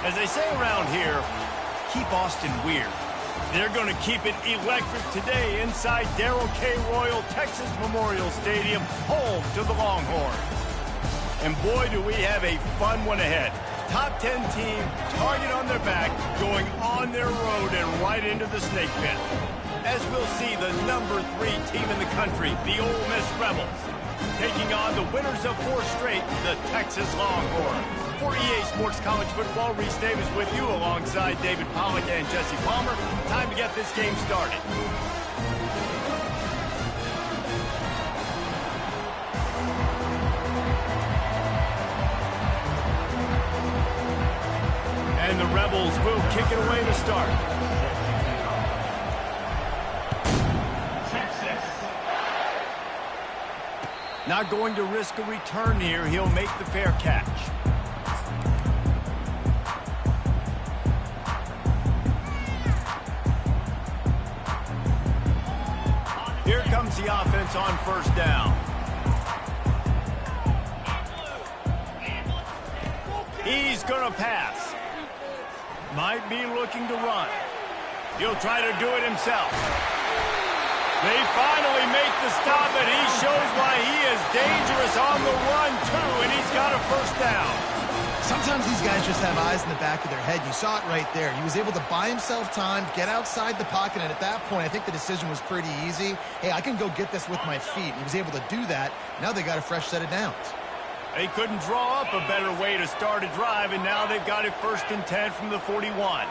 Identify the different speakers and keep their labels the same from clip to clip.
Speaker 1: As they say around here, keep Austin weird. They're going to keep it electric today inside Darrell K. Royal Texas Memorial Stadium, home to the Longhorns. And boy, do we have a fun one ahead. Top 10 team, target on their back, going on their road and right into the snake pit. As we'll see the number 3 team in the country, the Ole Miss Rebels, taking on the winners of 4 straight, the Texas Longhorns. For EA Sports College Football, Reese Davis with you alongside David Pollack and Jesse Palmer. Time to get this game started. And the Rebels will kick it away to start. Not going to risk a return here. He'll make the fair catch. Here comes the offense on first down. He's going to pass. Might be looking to run. He'll try to do it himself. They finally make the stop, and he shows why he is dangerous on the run, too, and he's got a first down.
Speaker 2: Sometimes these guys just have eyes in the back of their head. You saw it right there. He was able to buy himself time, get outside the pocket, and at that point, I think the decision was pretty easy. Hey, I can go get this with my feet. He was able to do that. Now they got a fresh set of downs.
Speaker 1: They couldn't draw up a better way to start a drive, and now they've got it 1st and 10 from the 41.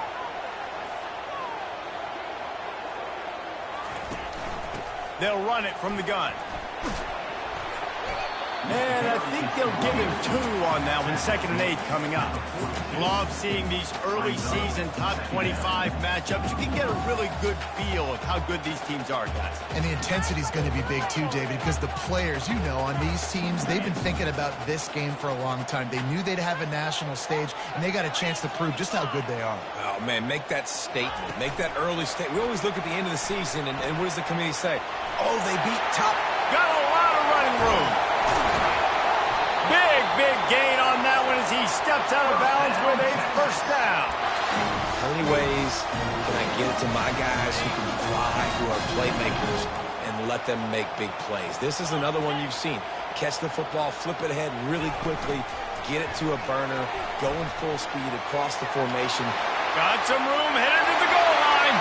Speaker 1: They'll run it from the gun. And I think they'll give him 2 on that one. 2nd and 8 coming up. Love seeing these early season top 25 matchups. You can get a really good feel of how good these teams are, guys.
Speaker 2: And the intensity is going to be big too, David, because the players, you know, on these teams, they've been thinking about this game for a long time. They knew they'd have a national stage, and they got a chance to prove just how good they are.
Speaker 3: Oh, man, make that statement. Make that early statement. We always look at the end of the season, and what does the committee say? Oh, they beat top.
Speaker 1: Got a lot of running room. Big gain on that one as he steps out of bounds with a first down.
Speaker 3: How many ways can I get it to my guys who can fly, who are playmakers, and let them make big plays? This is another one you've seen. Catch the football, flip it ahead really quickly, get it to a burner, going full speed across the formation.
Speaker 1: Got some room, headed to the goal line,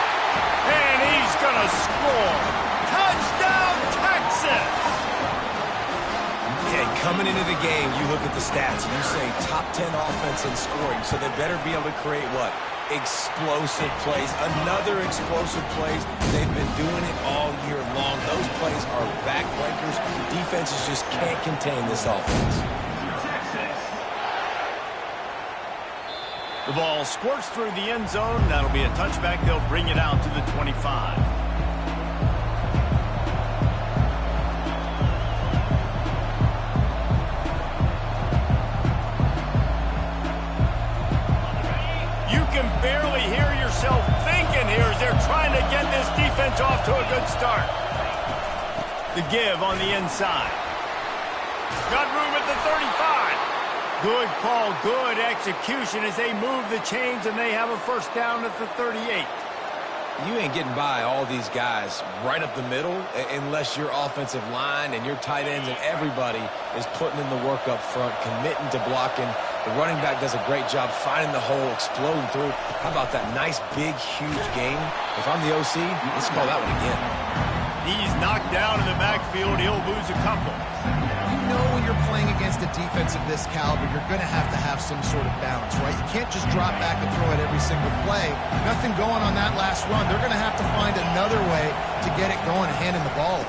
Speaker 1: and he's going to score. Touchdown, Texas!
Speaker 3: Yeah, coming into the game, you look at the stats, and you say top 10 offense in scoring, so they better be able to create what? Explosive plays. Another explosive plays. They've been doing it all year long. Those plays are backbreakers. Defenses just can't contain this offense.
Speaker 1: The ball squirts through the end zone. That'll be a touchback. They'll bring it out to the 25. Barely hear yourself thinking here as they're trying to get this defense off to a good start. The give on the inside. Got room at the 35. Good call, good execution as they move the chains and they have a first down at the 38.
Speaker 3: You ain't getting by all these guys right up the middle unless your offensive line and your tight ends and everybody is putting in the work up front, committing to blocking. The running back does a great job finding the hole, exploding through. How about that nice, big, huge game? If I'm the OC, let's call that one again.
Speaker 1: He's knocked down in the backfield. He'll lose a couple.
Speaker 2: You know when you're playing against a defense of this caliber, you're going to have some sort of balance, right? You can't just drop back and throw it every single play. Nothing going on that last run. They're going to have to find another way to get it going and handing the ball.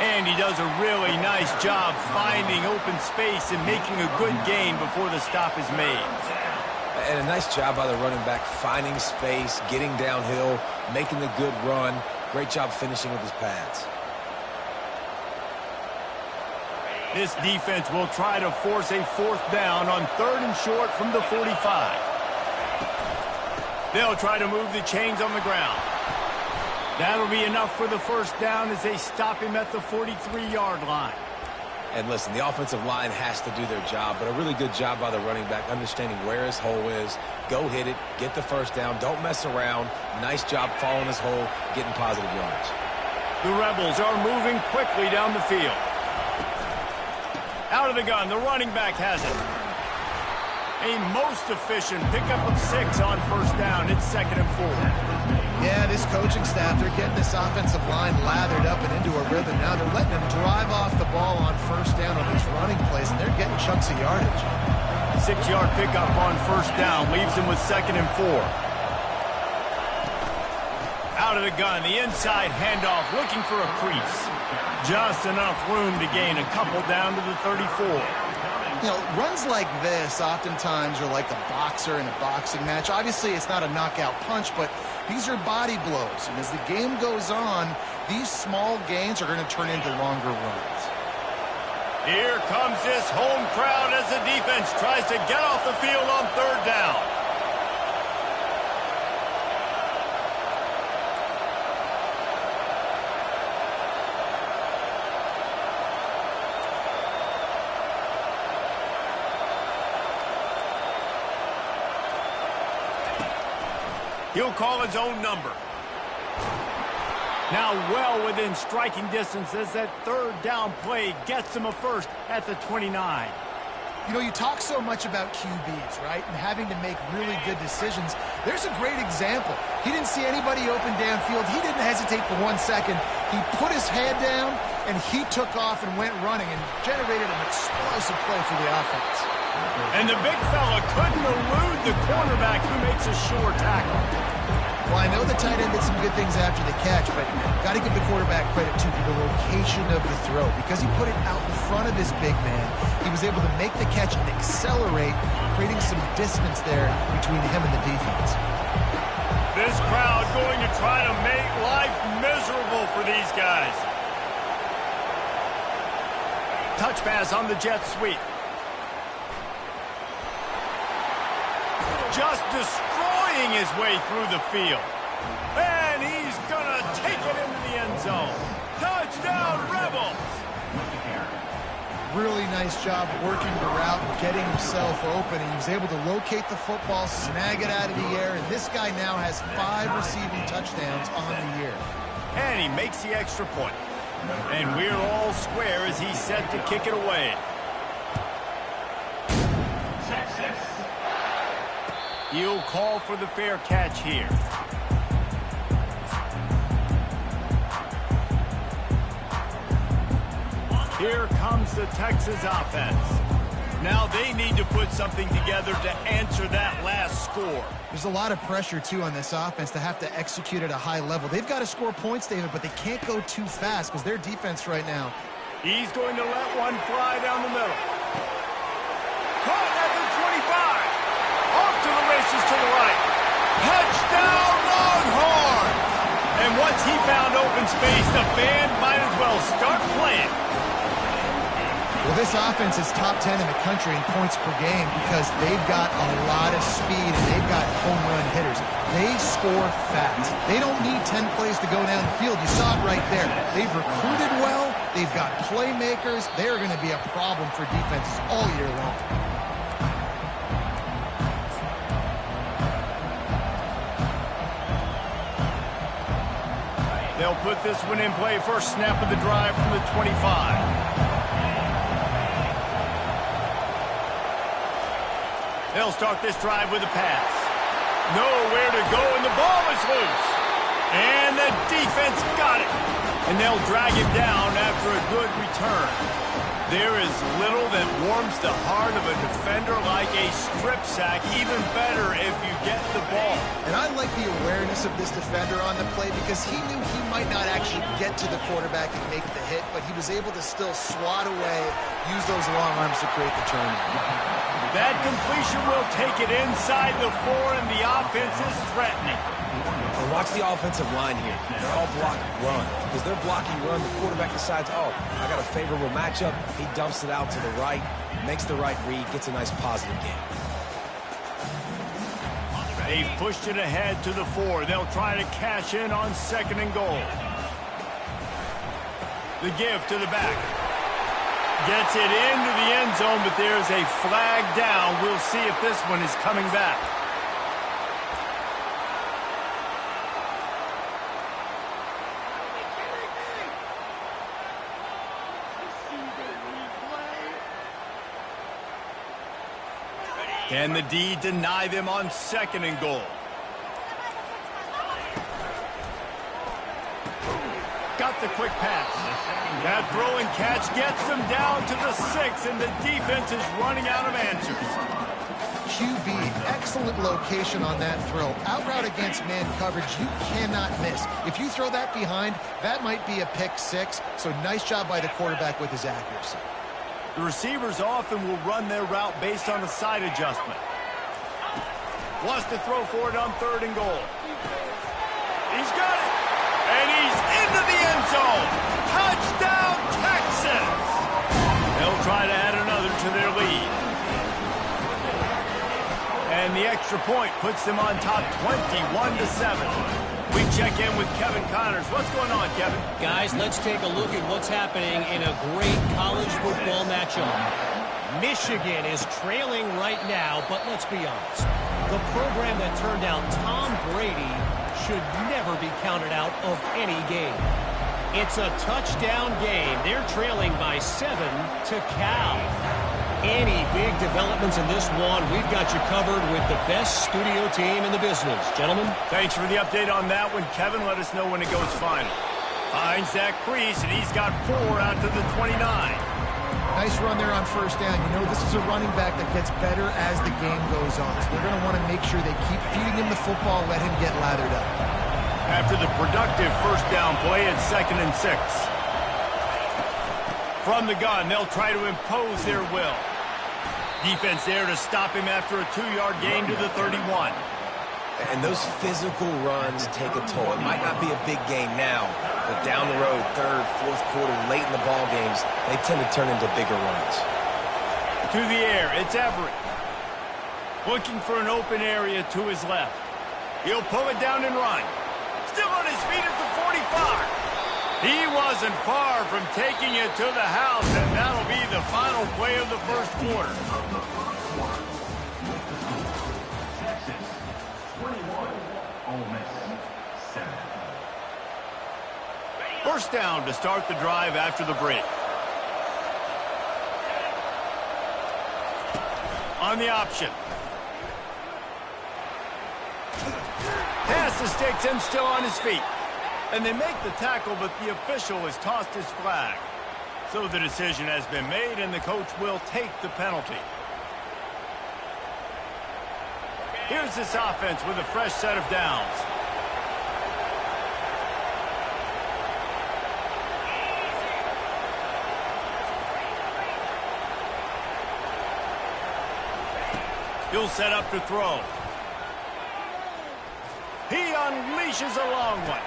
Speaker 1: And he does a really nice job finding open space and making a good gain before the stop is made.
Speaker 3: And a nice job by the running back finding space, getting downhill, making the good run. Great job finishing with his pads.
Speaker 1: This defense will try to force a 4th down on 3rd and short from the 45. They'll try to move the chains on the ground. That'll be enough for the first down as they stop him at the 43-yard line.
Speaker 3: And listen, the offensive line has to do their job, but a really good job by the running back, understanding where his hole is. Go hit it, get the first down, don't mess around. Nice job following his hole, getting positive yards.
Speaker 1: The Rebels are moving quickly down the field. Out of the gun, the running back has it. A most efficient pickup of 6 on first down. It's 2nd and 4.
Speaker 2: Yeah, this coaching staff, they're getting this offensive line lathered up and into a rhythm. Now they're letting them drive off the ball on first down on these running plays, and they're getting chunks of yardage.
Speaker 1: 6-yard pickup on first down leaves them with 2nd and 4. Out of the gun, the inside handoff, looking for a crease. Just enough room to gain a couple down to the 34.
Speaker 2: You know, runs like this oftentimes are like a boxer in a boxing match. Obviously, it's not a knockout punch, but these are body blows. And as the game goes on, these small gains are going to turn into longer runs.
Speaker 1: Here comes this home crowd as the defense tries to get off the field on 3rd down. He'll call his own number. Now well within striking distance as that 3rd down play gets him a first at the 29.
Speaker 2: You know, you talk so much about QBs, right, and having to make really good decisions. There's a great example. He didn't see anybody open downfield. He didn't hesitate for 1 second. He put his head down, and he took off and went running and generated an explosive play for the offense.
Speaker 1: And the big fella couldn't elude the cornerback who makes a sure tackle.
Speaker 2: Well, I know the tight end did some good things after the catch, but got to give the quarterback credit, too, for the location of the throw. Because he put it out in front of his big man, he was able to make the catch and accelerate, creating some distance there between him and the defense.
Speaker 1: This crowd going to try to make life miserable for these guys. Touch pass on the jet sweep. Just destroying his way through the field. And he's going to take it into the end zone. Touchdown, Rebels!
Speaker 2: Really nice job working the route, getting himself open. He was able to locate the football, snag it out of the air, and this guy now has 5 receiving touchdowns on the year.
Speaker 1: And he makes the extra point. And we're all square as he's set to kick it away. He'll call for the fair catch here. Here comes the Texas offense. Now they need to put something together to answer that last score.
Speaker 2: There's a lot of pressure, too, on this offense to have to execute at a high level. They've got to score points, David, but they can't go too fast because their defense right now.
Speaker 1: He's going to let one fly down the middle. Caught at the 25. Off to the races to the right. Touchdown, Longhorns! And once he found open space, the band might as well start playing.
Speaker 2: Well, this offense is top 10 in the country in points per game because they've got a lot of speed and they've got home run hitters. They score fast. They don't need 10 plays to go down the field. You saw it right there. They've recruited well. They've got playmakers. They're going to be a problem for defenses all year long.
Speaker 1: They'll put this one in play. First snap of the drive from the 25. They'll start this drive with a pass. Nowhere to go, and the ball is loose. And the defense got it. And they'll drag him down after a good return. There is little that warms the heart of a defender like a strip sack. Even better if you get the ball.
Speaker 2: And I like the awareness of this defender on the play because he knew he might not actually get to the quarterback and make the hit, but he was able to still swat away, use those long arms to create the turnover.
Speaker 1: That completion will take it inside the 4, and the offense is threatening.
Speaker 3: Well, watch the offensive line here. They're all blocking run. Because they're blocking run, the quarterback decides, oh, I got a favorable matchup. He dumps it out to the right, makes the right read, gets a nice positive game.
Speaker 1: They've pushed it ahead to the 4. They'll try to cash in on 2nd and goal. The give to the back. Gets it into the end zone, but there's a flag down. We'll see if this one is coming back. Can the D deny them on 2nd and goal? Got the quick pass. That throw and catch gets them down to the 6, and the defense is running out of answers.
Speaker 2: QB, excellent location on that throw. Out route against man coverage, you cannot miss. If you throw that behind, that might be a pick 6. So nice job by the quarterback with his accuracy.
Speaker 1: The receivers often will run their route based on a side adjustment. Wants to throw for it on 3rd and goal. He's got it. And he's into the end zone. Touchdown, Texas. They'll try to add another to their lead. And the extra point puts them on top 21-7. We check in with Kevin Connors. What's going on, Kevin?
Speaker 4: Guys, let's take a look at what's happening in a great college football matchup. Michigan is trailing right now, but let's be honest. The program that turned out Tom Brady should never be counted out of any game. It's a touchdown game. They're trailing by 7 to Cal. Any big developments in this one, we've got you covered with the best studio team in the business. Gentlemen.
Speaker 1: Thanks for the update on that one, Kevin. Let us know when it goes final. Finds that crease, and he's got 4 out to the 29.
Speaker 2: Nice run there on 1st down. You know, this is a running back that gets better as the game goes on. So they're going to want to make sure they keep feeding him the football, let him get lathered up.
Speaker 1: After the productive 1st down play, it's 2nd and 6. From the gun, they'll try to impose their will. Defense there to stop him after a 2-yard gain to the 31.
Speaker 3: And those physical runs take a toll. It might not be a big game now, but down the road, 3rd, 4th quarter, late in the ball games, they tend to turn into bigger runs.
Speaker 1: To the air, it's Everett. Looking for an open area to his left. He'll pull it down and run. Still on his feet at the 45. He wasn't far from taking it to the house, and that'll be the final play of the 1st quarter.
Speaker 5: Texas, 21, Ole Miss, 7.
Speaker 1: 1st down to start the drive after the break. On the option. Pass the sticks and still on his feet. And they make the tackle, but the official has tossed his flag. So the decision has been made, and the coach will take the penalty. Here's this offense with a fresh set of downs. He'll set up to throw. He unleashes a long one.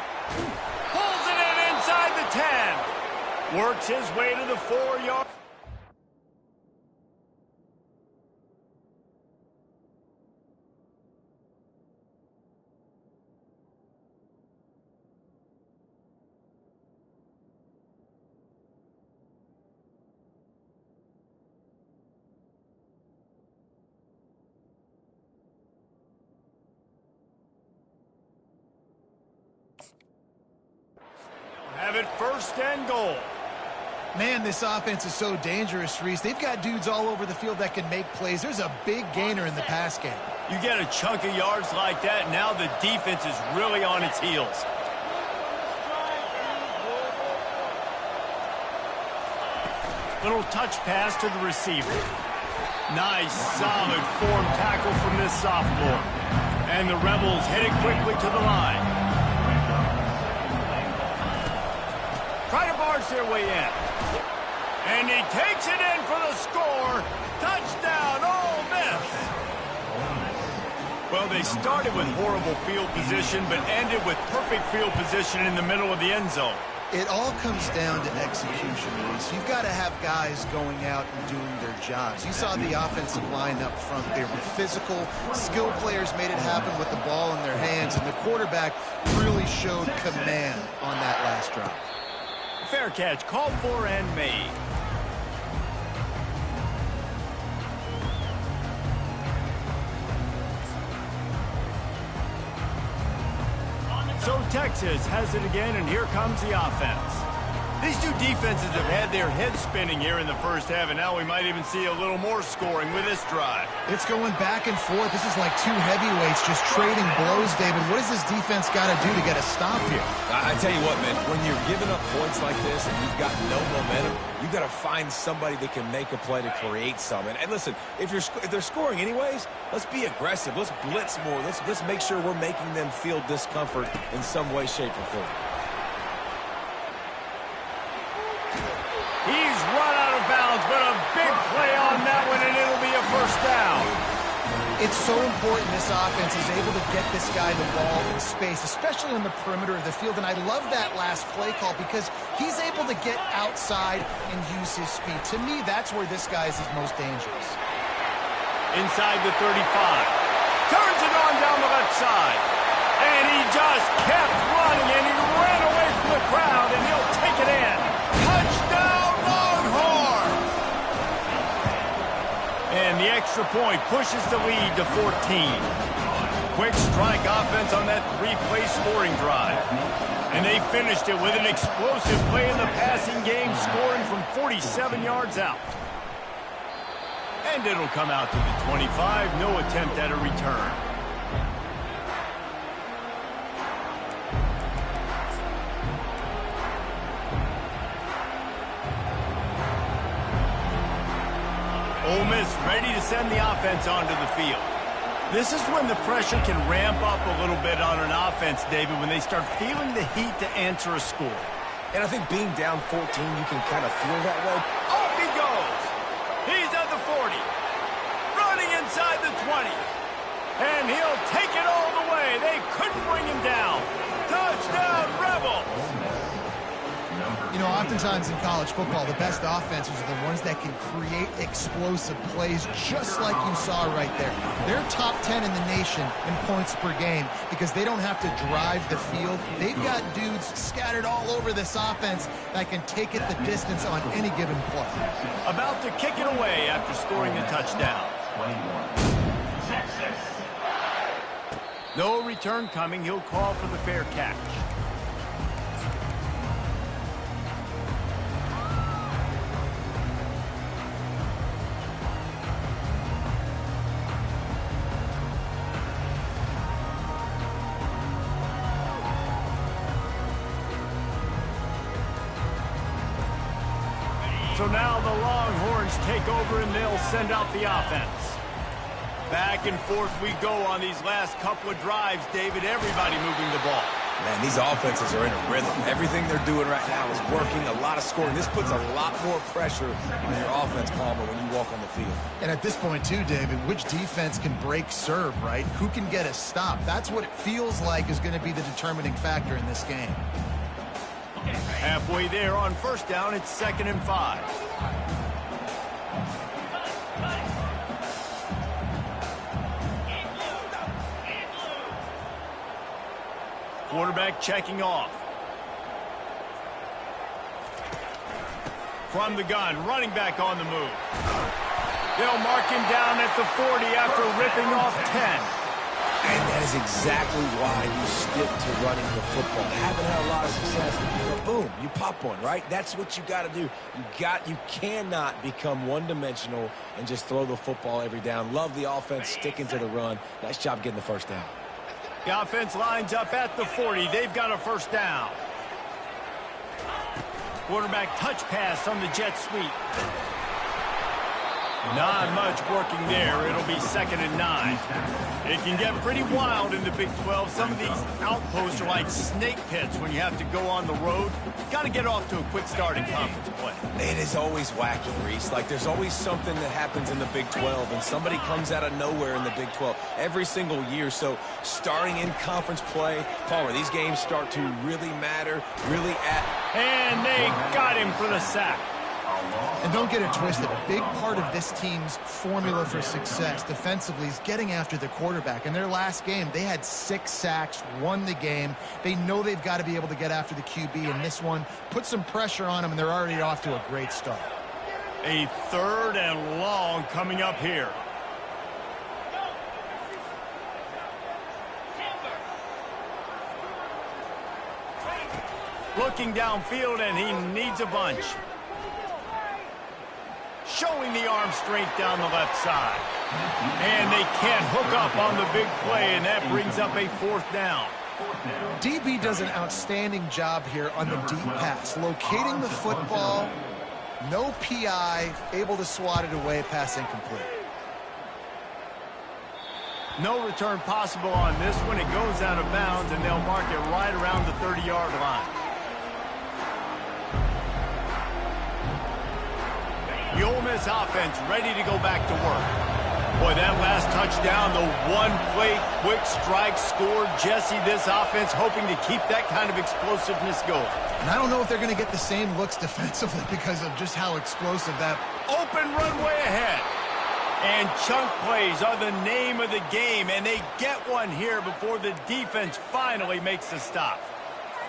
Speaker 1: Pulls it in inside the 10. Works his way to the 4-yard. Have it 1st and goal.
Speaker 2: Man, this offense is so dangerous, Reese. They've got dudes all over the field that can make plays. There's a big gainer in the pass game.
Speaker 1: You get a chunk of yards like that, now the defense is really on its heels. Little touch pass to the receiver. Nice, solid form tackle from this sophomore. And the Rebels headed quickly to the line. Try to barge their way in. And he takes it in for the score. Touchdown, Ole Miss. Well, they started with horrible field position, but ended with perfect field position in the middle of the end zone.
Speaker 2: It all comes down to execution, Reese. You've got to have guys going out and doing their jobs. You saw the offensive line up front. They were physical. Skilled players made it happen with the ball in their hands, and the quarterback really showed command on that last drive.
Speaker 1: Fair catch, called for and made. So Texas has it again, and here comes the offense. These two defenses have had their heads spinning here in the first half, and now we might even see a little more scoring with this drive.
Speaker 2: It's going back and forth. This is like two heavyweights just trading blows, David. What does this defense got to do to get a stop here?
Speaker 3: I tell you what, man, when you're giving up points like this and you've got no momentum, you got to find somebody that can make a play to create something. And listen, if they're scoring anyways, let's be aggressive. Let's blitz more. Let's make sure we're making them feel discomfort in some way, shape, or form.
Speaker 1: He's run out of bounds, but a big play on that one, and it'll be a first down.
Speaker 2: It's so important this offense is able to get this guy the ball in space, especially on the perimeter of the field. And I love that last play call because he's able to get outside and use his speed. To me, that's where this guy is his most dangerous.
Speaker 1: Inside the 35. Turns it on down the left side. And he just kept running, and he ran away from the crowd, and he'll take it in. Touchdown! And the extra point pushes the lead to 14. Quick strike offense on that three-play scoring drive. And they finished it with an explosive play in the passing game, scoring from 47 yards out. And it'll come out to the 25. No attempt at a return. Ole Miss ready to send the offense onto the field. This is when the pressure can ramp up a little bit on an offense, David, when they start feeling the heat to answer a score.
Speaker 3: And I think being down 14, you can kind of feel that way.
Speaker 1: Off he goes. He's at the 40. Running inside the 20. And he'll take it all the way. They couldn't bring him down. Touchdown, Rebels.
Speaker 2: You know, oftentimes in college football, the best offenses are the ones that can create explosive plays, just like you saw right there. They're top 10 in the nation in points per game because they don't have to drive the field. They've got dudes scattered all over this offense that can take it the distance on any given play.
Speaker 1: About to kick it away after scoring the touchdown.
Speaker 5: 21, Texas.
Speaker 1: No return coming. He'll call for the fair catch. So now the Longhorns take over and they'll send out the offense. Back and forth we go on these last couple of drives, David. Everybody moving the ball.
Speaker 3: Man, these offenses are in a rhythm. Everything they're doing right now is working, a lot of scoring. This puts a lot more pressure on your offense, Palmer, when you walk on the field.
Speaker 2: And at this point, too, David, which defense can break serve, right? Who can get a stop? That's what it feels like is going to be the determining factor in this game.
Speaker 1: Halfway there on first down, it's 2nd and 5. Quarterback checking off. From the gun, running back on the move. They'll mark him down at the 40 after ripping off 10.
Speaker 3: And that is exactly why you stick to running the football. Haven't had a lot of success, but boom, you pop one, right? That's what you got to do. You cannot become one-dimensional and just throw the football every down. Love the offense sticking to the run. Nice job getting the first down.
Speaker 1: The offense lines up at the 40. They've got a first down. Quarterback touch pass on the jet sweep. Not much working there. It'll be 2nd and 9. It can get pretty wild in the Big 12. Some of these outposts are like snake pits when you have to go on the road. Got to get off to a quick start in conference play.
Speaker 3: It is always wacky, Reese. Like, there's always something that happens in the Big 12, and somebody comes out of nowhere in the Big 12 every single year. So starting in conference play, Palmer, these games start to really matter, really
Speaker 1: And they got him for the sack.
Speaker 2: And don't get it twisted. A big part of this team's formula for success defensively is getting after the quarterback. In their last game, they had 6 sacks, won the game. They know they've got to be able to get after the QB, and this one put some pressure on them, and they're already off to a great start.
Speaker 1: A 3rd and long coming up here. Looking downfield, and he needs a bunch. Showing the arm strength down the left side. And they can't hook up on the big play, and that brings up a 4th down.
Speaker 2: DB does an outstanding job here on the deep pass, locating the football, no PI, able to swat it away, pass incomplete.
Speaker 1: No return possible on this one. It goes out of bounds, and they'll mark it right around the 30-yard line. The Ole Miss offense ready to go back to work. Boy, that last touchdown, the one-play quick strike scored. Jesse, this offense hoping to keep that kind of explosiveness going.
Speaker 2: And I don't know if they're going to get the same looks defensively because of just how explosive that...
Speaker 1: Open runway ahead. And chunk plays are the name of the game, and they get one here before the defense finally makes a stop.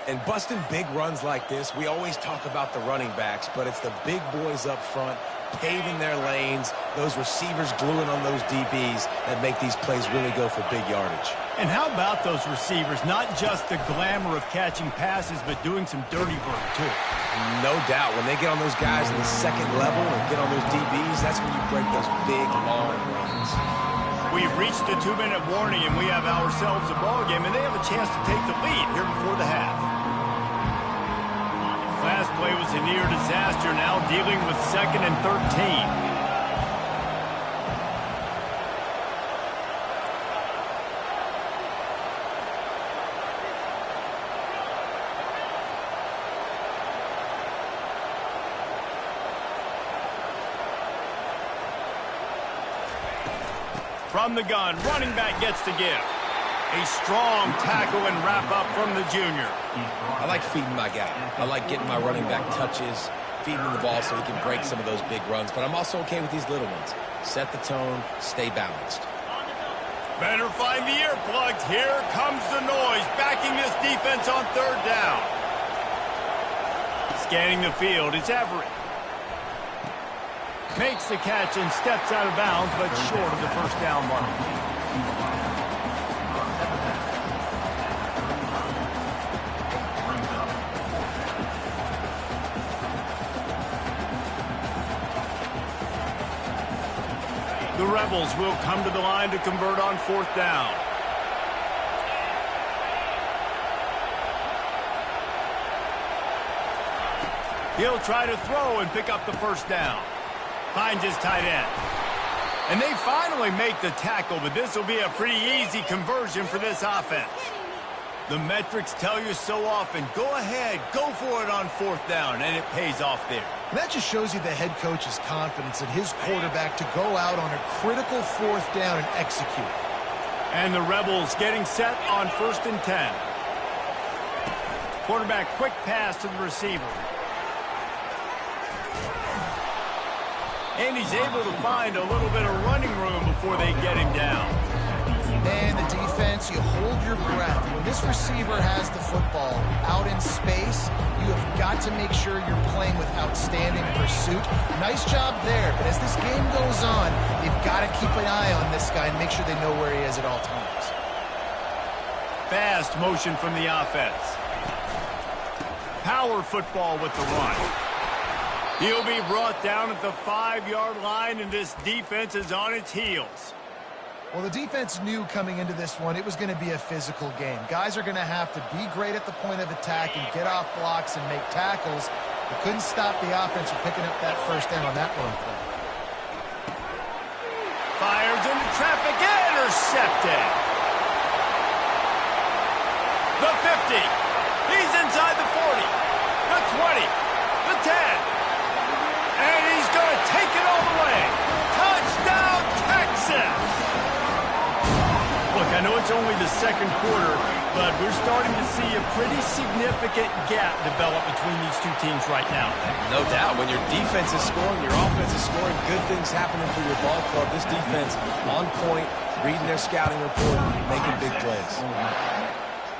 Speaker 3: And busting big runs like this, we always talk about the running backs, but it's the big boys up front paving their lanes, those receivers gluing on those DBs that make these plays really go for big yardage.
Speaker 1: And how about those receivers? Not just the glamour of catching passes, but doing some dirty work, too.
Speaker 3: No doubt. When they get on those guys in the second level and get on those DBs, that's when you break those big, long runs.
Speaker 1: We've reached the 2-minute warning, and we have ourselves a ball game, and they have a chance to take the lead here before the half. Last play was a near disaster, now dealing with 2nd and 13. From the gun, running back gets to give. A strong tackle and wrap up from the junior.
Speaker 3: I like feeding my guy. I like getting my running back touches, feeding the ball so he can break some of those big runs. But I'm also okay with these little ones. Set the tone, stay balanced.
Speaker 1: Better find the earplugs. Here comes the noise, backing this defense on 3rd down. Scanning the field, it's Everett. Makes the catch and steps out of bounds, but short of the 1st down mark. The Rebels will come to the line to convert on 4th down. He'll try to throw and pick up the 1st down. Finds his tight end. And they finally make the tackle, but this will be a pretty easy conversion for this offense. The metrics tell you so often, go ahead, go for it on 4th down, and it pays off there.
Speaker 2: And that just shows you the head coach's confidence in his quarterback to go out on a critical 4th down and execute.
Speaker 1: And the Rebels getting set on 1st and 10. Quarterback quick pass to the receiver. And he's able to find a little bit of running room before they get him down.
Speaker 2: Man, the defense, you hold your breath. When this receiver has the football out in space, you have got to make sure you're playing with outstanding pursuit. Nice job there, but as this game goes on, they've got to keep an eye on this guy and make sure they know where he is at all times.
Speaker 1: Fast motion from the offense. Power football with the run. He'll be brought down at the 5-yard line, and this defense is on its heels.
Speaker 2: Well, the defense knew coming into this one it was going to be a physical game. Guys are going to have to be great at the point of attack and get off blocks and make tackles. They couldn't stop the offense from picking up that 1st down on that run play.
Speaker 1: Fires into traffic, intercepted. The 50. He's inside the 40. The 20. The 10. And he's going to take it all the way. Touchdown, Texas! Look, I know it's only the 2nd quarter, but we're starting to see a pretty significant gap develop between these two teams right now.
Speaker 3: No doubt. When your defense is scoring, your offense is scoring, good things happening for your ball club. This defense on point, reading their scouting report, making big plays.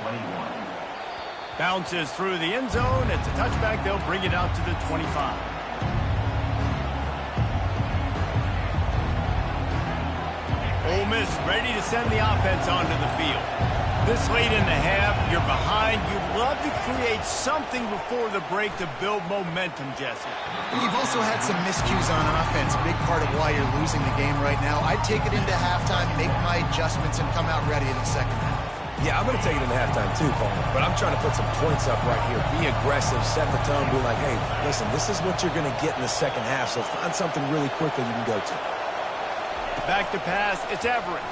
Speaker 5: 21.
Speaker 1: Bounces through the end zone. It's a touchback. They'll bring it out to the 25. Ole Miss ready to send the offense onto the field. This late in the half, you're behind. You'd love to create something before the break to build momentum, Jesse.
Speaker 2: You've also had some miscues on offense, a big part of why you're losing the game right now. I'd take it into halftime, make my adjustments, and come out ready in the second half.
Speaker 3: Yeah, I'm going to take it into halftime too, Paul. But I'm trying to put some points up right here. Be aggressive, set the tone, be like, hey, listen, this is what you're going to get in the second half, so find something really quickly you can go to.
Speaker 1: Back to pass, it's Everett.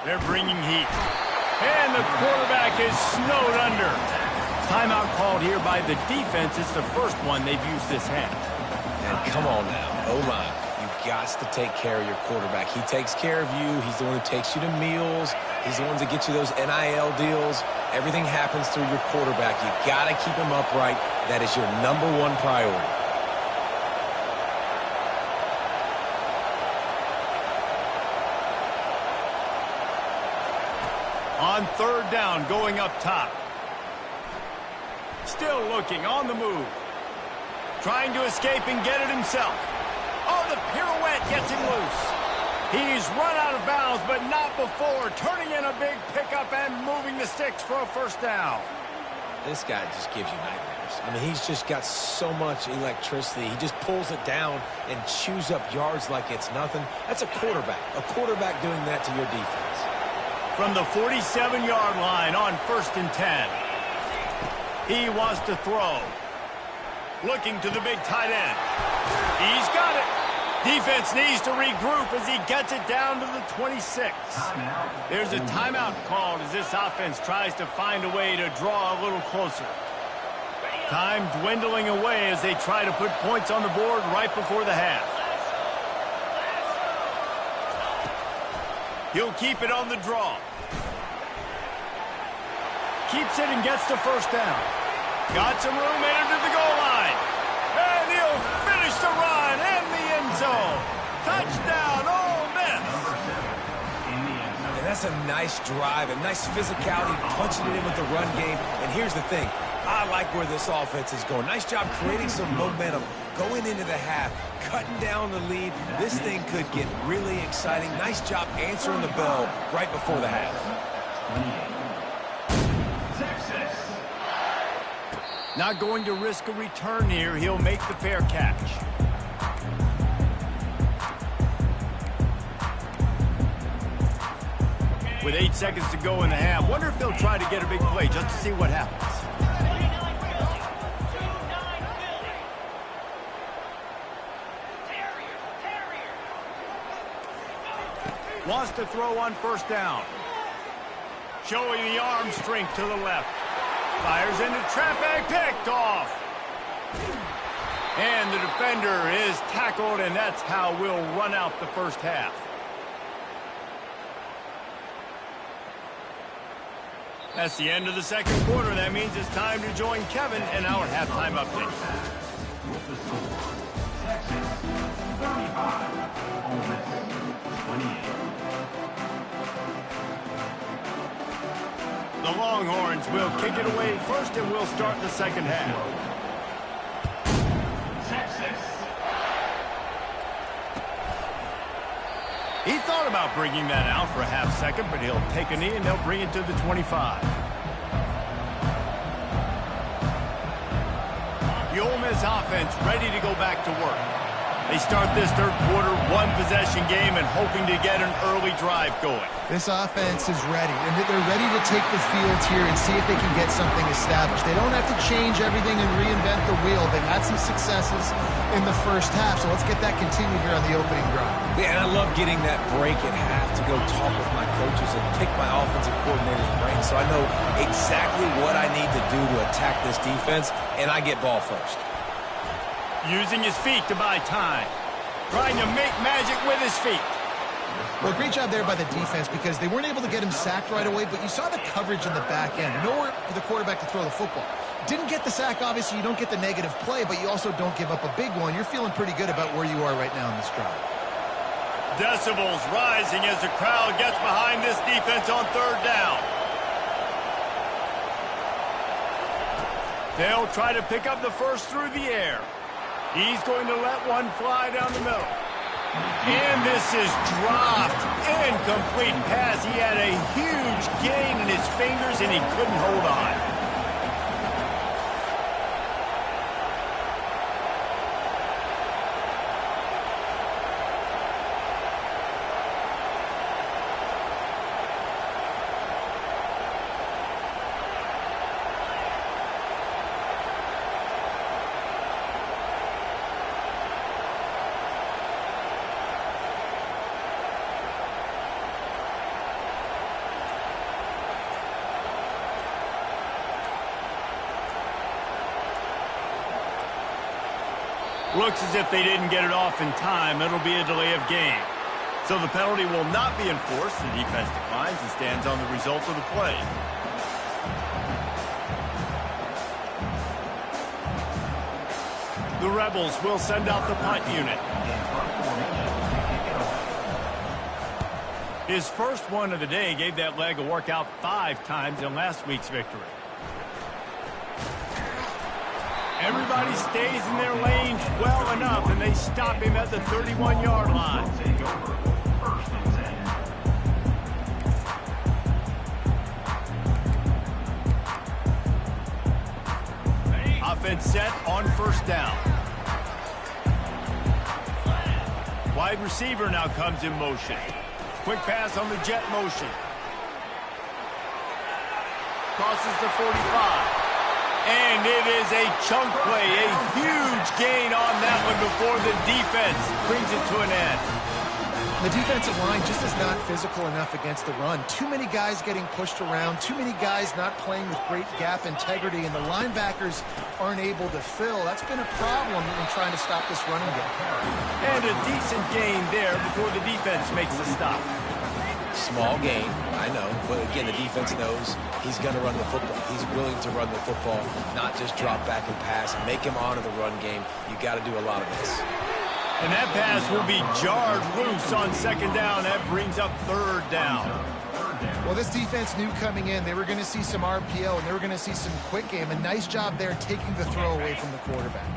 Speaker 1: They're bringing heat. And the quarterback is snowed under. Timeout called here by the defense. It's the first one they've used this half.
Speaker 3: And come on now, O-line. You've got to take care of your quarterback. He takes care of you. He's the one who takes you to meals. He's the one that gets you those NIL deals. Everything happens through your quarterback. You got to keep him upright. That is your #1 priority.
Speaker 1: On third down, going up top. Still looking, on the move. Trying to escape and get it himself. Oh, the pirouette gets him loose. He's run out of bounds, but not before. Turning in a big pickup and moving the sticks for a first down.
Speaker 3: This guy just gives you nightmares. I mean, he's just got so much electricity. He just pulls it down and chews up yards like it's nothing. That's a quarterback. A quarterback doing that to your defense.
Speaker 1: From the 47-yard line on 1st and 10. He wants to throw. Looking to the big tight end. He's got it. Defense needs to regroup as he gets it down to the 26. There's a timeout called as this offense tries to find a way to draw a little closer. Time dwindling away as they try to put points on the board right before the half. He'll keep it on the draw. Keeps it and gets the first down. Got some room, headed to the goal line. And he'll finish the run in the end zone. Touchdown, Ole Miss.
Speaker 3: And that's a nice drive, a nice physicality, punching it in with the run game. And here's the thing. I like where this offense is going. Nice job creating some momentum going into the half, cutting down the lead. This thing could get really exciting. Nice job answering the bell right before the half.
Speaker 5: Texas.
Speaker 1: Not going to risk a return here. He'll make the fair catch. With 8 seconds to go in the half, wonder if they'll try to get a big play just to see what happens. Wants to throw on 1st down. Showing the arm strength to the left. Fires into traffic, picked off. And the defender is tackled, and that's how we'll run out the first half. That's the end of the second quarter. That means it's time to join Kevin in our halftime update.
Speaker 5: With the score, Texas 35, Ole Miss 28.
Speaker 1: The Longhorns will kick it away first, and we'll start the second half.
Speaker 5: Texas.
Speaker 1: He thought about bringing that out for a half second, but he'll take a knee, and they'll bring it to the 25. The Ole Miss offense ready to go back to work. They start this third quarter, one-possession game, and hoping to get an early drive going.
Speaker 2: This offense is ready, and they're ready to take the field here and see if they can get something established. They don't have to change everything and reinvent the wheel. They've had some successes in the first half, so let's get that continued here on the opening drive.
Speaker 3: Yeah, and I love getting that break at half to go talk with my coaches and pick my offensive coordinator's brain so I know exactly what I need to do to attack this defense, and I get ball first.
Speaker 1: Using his feet to buy time. Trying to make magic with his feet.
Speaker 2: Well, great job there by the defense because they weren't able to get him sacked right away, but you saw the coverage in the back end. Nowhere for the quarterback to throw the football. Didn't get the sack, obviously. You don't get the negative play, but you also don't give up a big one. You're feeling pretty good about where you are right now in this drive.
Speaker 1: Decibels rising as the crowd gets behind this defense on third down. They'll try to pick up the first through the air. He's going to let one fly down the middle. And this is dropped. Incomplete pass. He had a huge gain in his fingers, and he couldn't hold on. Looks as if they didn't get it off in time. It'll be a delay of game. So the penalty will not be enforced. The defense declines and stands on the result of the play. The Rebels will send out the punt unit. His first one of the day gave that leg a workout 5 times in last week's victory. Everybody stays in their lanes well enough, and they stop him at the 31-yard line. Offense set on first down. Wide receiver now comes in motion. Quick pass on the jet motion. Crosses the 45. And it is a chunk play, a huge gain on that one before the defense brings it to an end.
Speaker 2: The defensive line just is not physical enough against the run. Too many guys getting pushed around, too many guys not playing with great gap integrity, and the linebackers aren't able to fill. That's been a problem in trying to stop this running game.
Speaker 1: And a decent gain there before the defense makes the stop.
Speaker 3: Small gain, I know, but again, the defense knows he's going to run the football. He's willing to run the football, not just drop back and pass. Make him honor the run game. You got to do a lot of this.
Speaker 1: And that pass will be jarred loose on second down. That brings up third down.
Speaker 2: Well, this defense knew coming in they were going to see some RPO and they were going to see some quick game. A nice job there taking the throw away from the quarterback.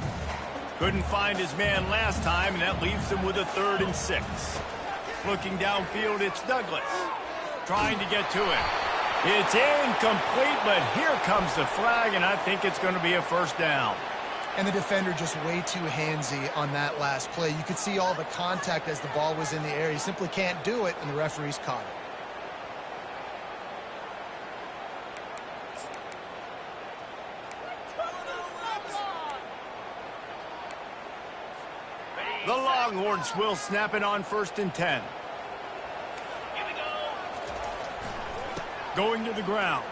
Speaker 1: Couldn't find his man last time, and that leaves him with a 3rd and 6. Looking downfield, it's Douglas. Trying to get to it. It's incomplete, but here comes the flag, and I think it's going to be a first down.
Speaker 2: And the defender just way too handsy on that last play. You could see all the contact as the ball was in the air. He simply can't do it, and the referees caught it.
Speaker 1: The Longhorns will snap it on 1st and 10. Going to the ground.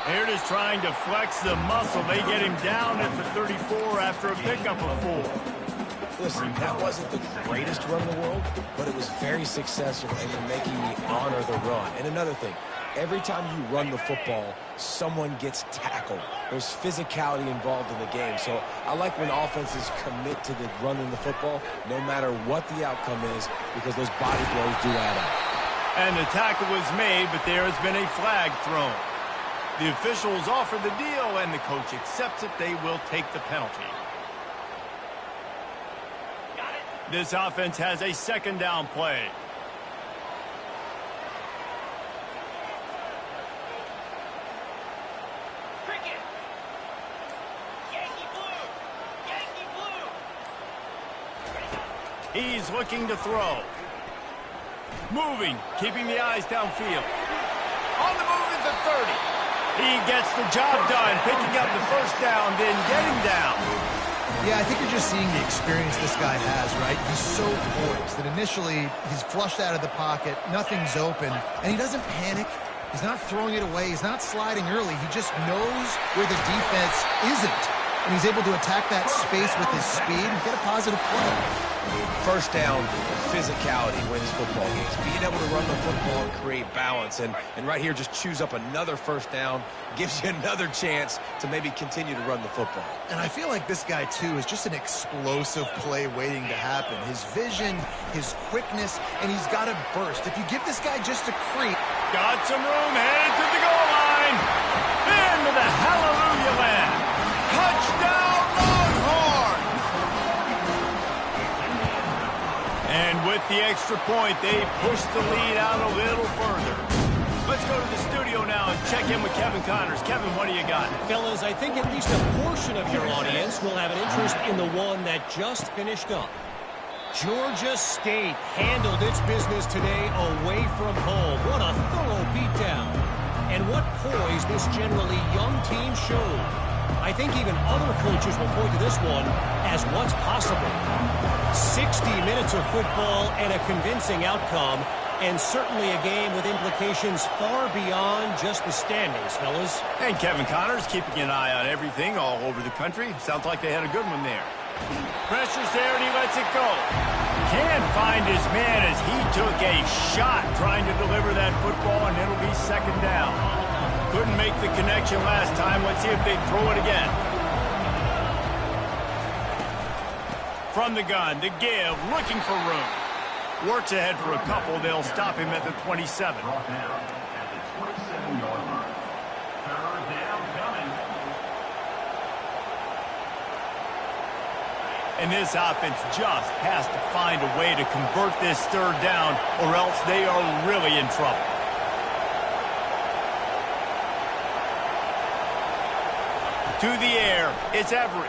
Speaker 1: Here it is trying to flex the muscle. They get him down at the 34 after a pickup of 4.
Speaker 3: Listen, that wasn't the greatest run in the world, but it was very successful in making me honor the run. And another thing, every time you run the football, someone gets tackled. There's physicality involved in the game. So I like when offenses commit to the running the football, no matter what the outcome is, because those body blows do add up.
Speaker 1: And the tackle was made, but there has been a flag thrown. The officials offer the deal, and the coach accepts it. They will take the penalty. This offense has a 2nd down play. He's looking to throw. Moving, keeping the eyes downfield. On the move is the 30. He gets the job done, picking up the first down, then getting down.
Speaker 2: Yeah, I think you're just seeing the experience this guy has, right? He's so poised that initially he's flushed out of the pocket, nothing's open, and he doesn't panic. He's not throwing it away. He's not sliding early. He just knows where the defense isn't, and he's able to attack that space with his speed and get a positive play.
Speaker 3: First down, physicality wins football games. Being able to run the football and create balance. And right here, just choose up another first down, gives you another chance to maybe continue to run the football.
Speaker 2: And I feel like this guy, too, is just an explosive play waiting to happen. His vision, his quickness, and he's got a burst. If you give this guy just a creep.
Speaker 1: Got some room, headed to the goal line. Into the hallelujah land. Touchdown, Longhorns! the extra point, they push the lead out a little further. Let's go to the studio now and check in with Kevin Connors. Kevin, what do you got?
Speaker 4: Fellas, I think at least a portion of your audience will have an interest in the one that just finished up. Georgia State handled its business today away from home. What a thorough beatdown. And what poise this generally young team showed. I think even other coaches will point to this one as what's possible. 60 minutes of football and a convincing outcome, and certainly a game with implications far beyond just the standings, fellas.
Speaker 1: And Kevin Connors keeping an eye on everything all over the country. Sounds like they had a good one there. Pressure's there and he lets it go. Can't find his man as he took a shot trying to deliver that football, and it'll be second down. Couldn't make the connection last time. Let's see if they throw it again. From the gun, the give, looking for room. Works ahead for a couple. They'll stop him at the 27.
Speaker 5: Brought down at the 27-yard line. Third down coming.
Speaker 1: And this offense just has to find a way to convert this third down, or else they are really in trouble. To the air, it's Everett.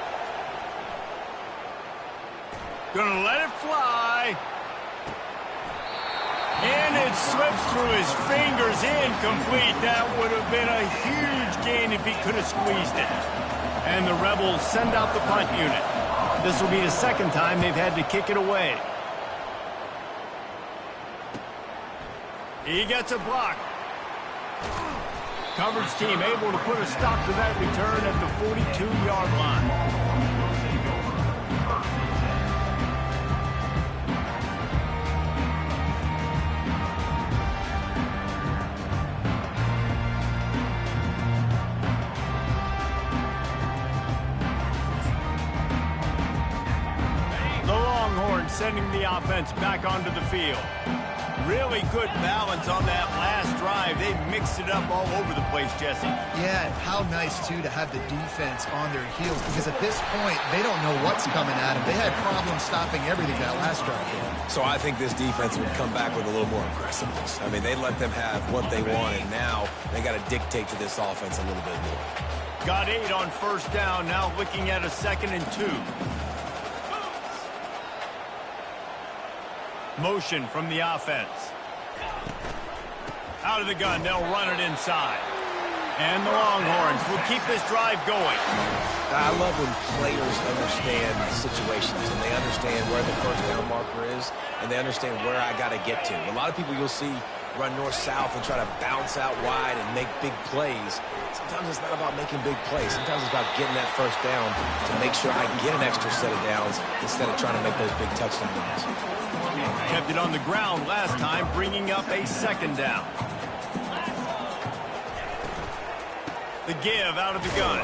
Speaker 1: Gonna let it fly. And it slips through his fingers, incomplete. That would have been a huge gain if he could have squeezed it. And the Rebels send out the punt unit. This will be the second time they've had to kick it away. He gets a block. Coverage team able to put a stop to that return at the 42-yard line. Sending the offense back onto the field. Really good balance on that last drive. They mixed it up all over the place, Jesse.
Speaker 2: Yeah, and how nice, too, to have the defense on their heels, because at this point, they don't know what's coming at them. They had problems stopping everything that last drive.
Speaker 3: So I think this defense would come back with a little more aggressiveness. I mean, they let them have what they want, and now they got to dictate to this offense a little bit more.
Speaker 1: Got 8 on first down, now looking at a 2nd and 2. Motion from the offense. Out of the gun, they'll run it inside. And the Longhorns will keep this drive going.
Speaker 3: I love when players understand situations and they understand where the first down marker is and they understand where I got to get to. A lot of people you'll see run north-south and try to bounce out wide and make big plays. Sometimes it's not about making big plays. Sometimes it's about getting that first down to make sure I get an extra set of downs instead of trying to make those big touchdown runs.
Speaker 1: Kept it on the ground last time, bringing up a 2nd down. The give out of the gun.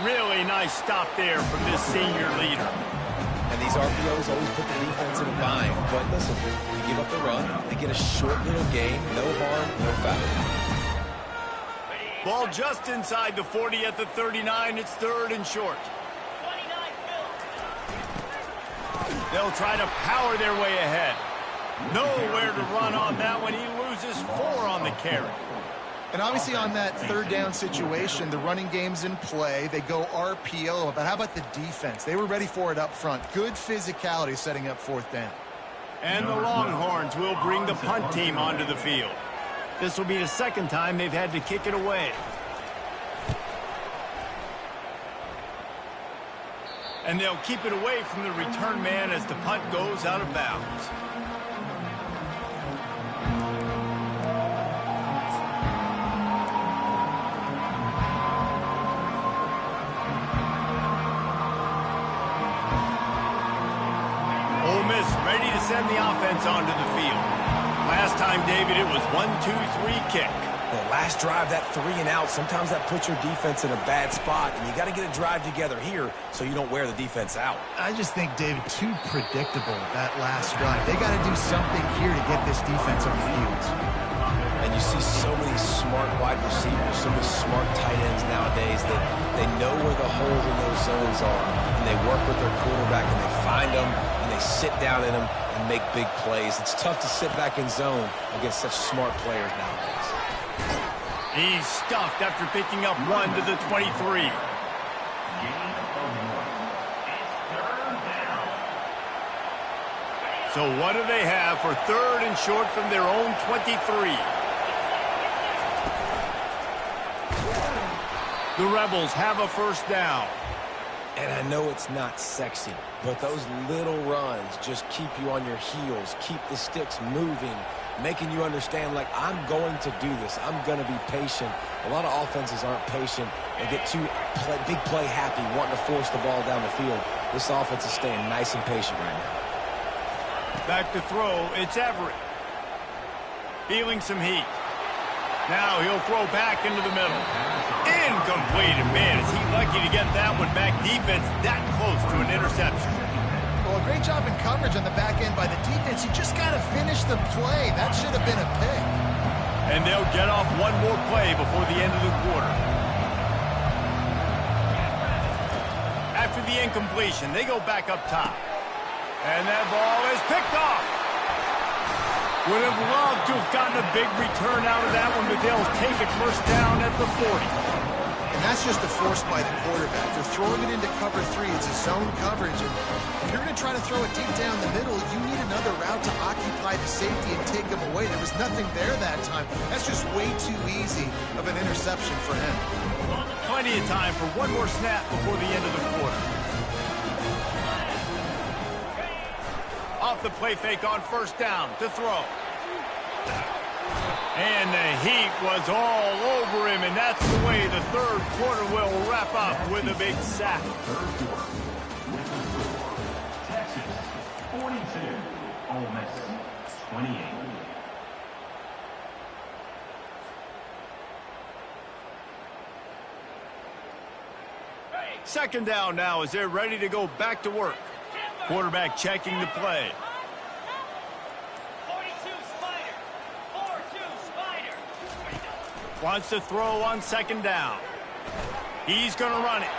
Speaker 1: Really nice stop there from this senior leader.
Speaker 3: And these RPOs always put the defense in a bind. But listen, you give up the run, they get a short little gain, no harm, no foul.
Speaker 1: Ball just inside the 40 at the 39. It's 3rd and short. They'll try to power their way ahead. Nowhere to run on that one. He loses 4 on the carry.
Speaker 2: And obviously on that 3rd down situation, the running game's in play. They go RPO. But how about the defense? They were ready for it up front. Good physicality setting up 4th down.
Speaker 1: And the Longhorns will bring the punt team onto the field. This will be the 2nd time they've had to kick it away. And they'll keep it away from the return man as the punt goes out of bounds. Ole Miss ready to send the offense onto the field. Last time, David, it was 1-2-3 kick.
Speaker 3: Well, last drive, that 3 and out, sometimes that puts your defense in a bad spot, and you got to get a drive together here so you don't wear the defense out.
Speaker 2: I just think, David, too predictable that last drive. They got to do something here to get this defense on the field.
Speaker 3: And you see so many smart wide receivers, so many smart tight ends nowadays that they know where the holes in those zones are. and they work with their quarterback, and they find them, and they sit down in them and make big plays. It's tough to sit back in zone against such smart players nowadays.
Speaker 1: He's stuffed after picking up 1 to the 23. So what do they have for 3rd and short from their own 23? The Rebels have a first down.
Speaker 3: And I know it's not sexy, but those little runs just keep you on your heels, keep the sticks moving, making you understand, like, I'm going to do this. I'm going to be patient. A lot of offenses aren't patient. They get too big play happy, wanting to force the ball down the field. This offense is staying nice and patient right now.
Speaker 1: Back to throw, it's Everett. Feeling some heat. Now he'll throw back into the middle. Incomplete, and man, is he lucky to get that one back. Defense that close to an interception.
Speaker 2: Well, a great job in coverage on the back end by the defense. He just got to finish the play. That should have been a pick.
Speaker 1: And they'll get off one more play before the end of the quarter. After the incompletion, they go back up top. And that ball is picked off. Would have loved to have gotten a big return out of that one, but they'll take it first down at the 40.
Speaker 2: And that's just a force by the quarterback. They're throwing it into cover 3. It's a zone coverage. And if you're going to try to throw it deep down the middle, you need another route to occupy the safety and take him away. There was nothing there that time. That's just way too easy of an interception for him.
Speaker 1: Plenty of time for one more snap before the end of the quarter. Off the play fake on first down to throw. And the heat was all over him, and that's the way the 3rd quarter will wrap up with a big sack.
Speaker 5: Texas 42, Ole Miss 28.
Speaker 1: Second down now as they're ready to go back to work. Quarterback checking the play.
Speaker 6: 42 Spider. 4-2 Spider.
Speaker 1: Wants to throw on second down. He's going to run it.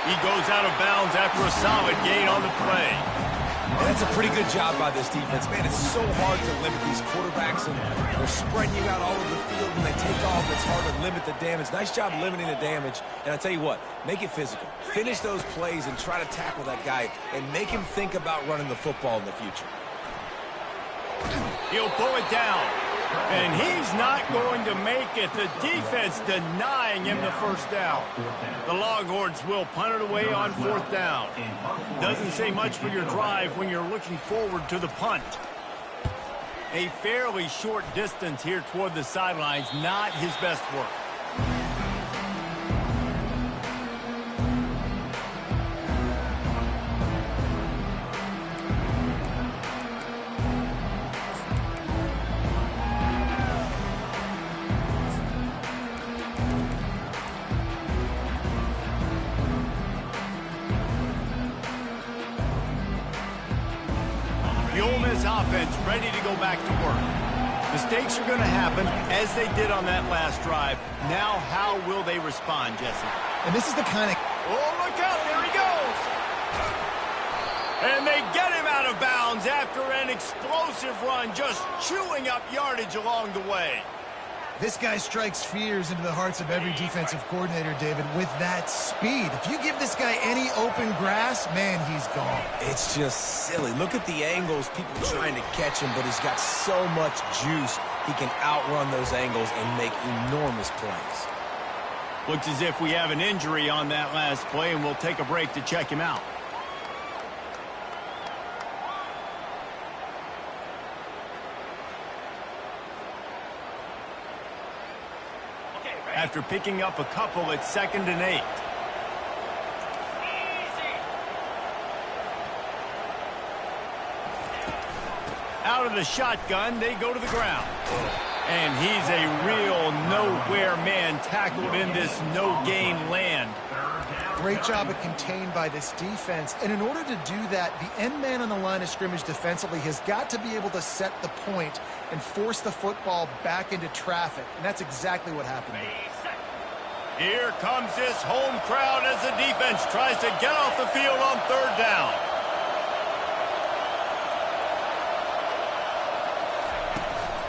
Speaker 1: He goes out of bounds after a solid gain on the play.
Speaker 3: And that's a pretty good job by this defense. Man, it's so hard to limit these quarterbacks, and they're spreading you out all over the field. When they take off, it's hard to limit the damage. Nice job limiting the damage. And I tell you what, make it physical. Finish those plays and try to tackle that guy and make him think about running the football in the future.
Speaker 1: He'll pull it down. And he's not going to make it. The defense denying him the first down. The Longhorns will punt it away on 4th down. Doesn't say much for your drive when you're looking forward to the punt. A fairly short distance here toward the sidelines, not his best work. The Ole Miss offense ready to go back to work. Mistakes are going to happen, as they did on that last drive. Now, how will they respond, Jesse?
Speaker 2: And this is the kind of...
Speaker 1: Oh, look out. There he goes. And they get him out of bounds after an explosive run, just chewing up yardage along the way.
Speaker 2: This guy strikes fears into the hearts of every defensive coordinator, David, with that speed. If you give this guy any open grass, man, he's gone.
Speaker 3: It's just silly. Look at the angles, people trying to catch him, but he's got so much juice. He can outrun those angles and make enormous plays.
Speaker 1: Looks as if we have an injury on that last play, and we'll take a break to check him out. After picking up a couple at 2nd and 8. Out of the shotgun, they go to the ground. And he's a real nowhere man tackled in this no-gain land.
Speaker 2: Great job of contained by this defense. And in order to do that, the end man on the line of scrimmage defensively has got to be able to set the point and force the football back into traffic. And that's exactly what happened.
Speaker 1: Here comes this home crowd as the defense tries to get off the field on third down.